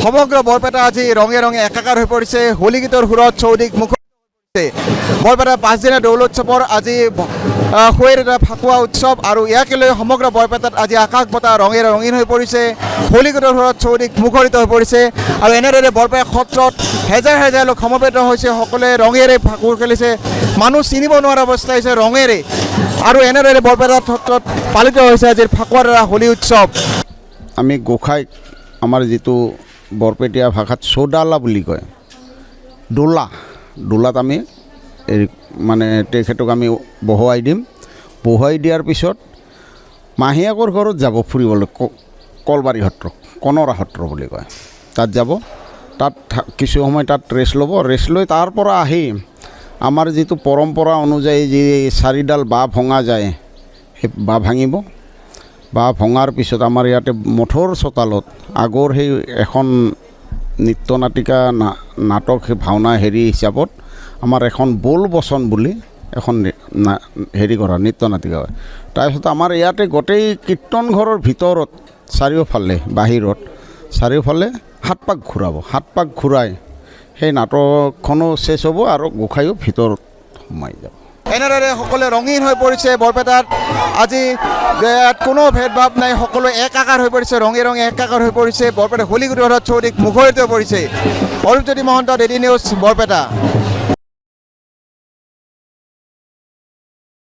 সমগ্ৰ বৰপেটা আজি ৰঙে ৰঙে একাকাৰ হৈ পৰিছে। হোলী গীতৰ সুৰত চৌদিশ মুখৰিত হৈছে। বৰপেটা 5 দিনীয়া দৌল উৎসৱৰ আজি সুঁৱেৰ ফাকুৱা উৎসৱ আৰু ইয়াকে লৈ সমগ্ৰ বৰপেটাত আজি আকাশ বতাহ ৰঙেৰে ৰঙীন হৈ পৰিছে। হোলী গীতৰ সুৰত চৌদিশ মুখৰিত হৈ পৰিছে আৰু এনেদৰে বৰপেটা সত্ৰত হেজাৰ হেজাৰ লোক সমবেত হৈছে। সকলোৱে ৰঙেৰে ফাকুৱা খেলিছে। মানুহ চিনিব নোৱাৰা অৱস্থা হৈছে ৰঙেৰে। আৰু এনেদৰে বৰপেটা সত্ৰত পালিত হৈছে আজিৰ ফাকুৱাৰ দ্বাৰা হোলী উৎসৱ। আমি গোসাঁইক আমাৰ যিটো বৰপেটীয়া ভাষাত চৌডালা বুলি কয়, দোলাত আমি মানে তেখেতক আমি বহুৱাই দিম। বহুৱাই দিয়াৰ পিছত মাহীয়েকৰ ঘৰত যাব ফুৰিবলৈ, কলবাৰী সত্ৰ, কনৰা সত্ৰ বুলি কয়। তাত যাব, তাত কিছু সময় তাত ৰেষ্ট ল'ব। ৰেষ্ট লৈ তাৰ পৰা আহি আমাৰ যিটো পৰম্পৰা অনুযায়ী যি 4ডাল বাঁহ ভঙা যায়, সেই বাঁহ ভাঙিব। বাঁহ ভঙাৰ পিছত আমাৰ ইয়াতে মঠৰ চোতালত আগৰ সেই এখন নৃত্য নাটিকা নাটক সেই ভাওনা হিচাপত আমাৰ এখন বোল বচন বুলি এখন হেৰি কৰা নৃত্য নাটিকা হয়। তাৰপিছত আমাৰ ইয়াতে গোটেই কীৰ্তন ঘৰৰ ভিতৰত চাৰিওফালে বাহিৰত চাৰিওফালে 7 পাক ঘূৰাব। 7 পাক ঘূৰাই সেই নাটকখনো শেষ হ'ব আৰু গোসাঁইও ভিতৰত সোমাই যাব। এনেদৰে সকলোৱে ৰঙীন হৈ পৰিছে বৰপেটাত। আজি ইয়াত কোনো ভেদভাৱ নাই, সকলোৱে একাকাৰ হৈ পৰিছে, ৰঙে ৰঙে একাকাৰ হৈ পৰিছে। বৰপেটা হোলী গীতৰ চৌদিশ মুখৰিত হৈ পৰিছে। Arupjyoti Mahanta, DD news, Barpeta.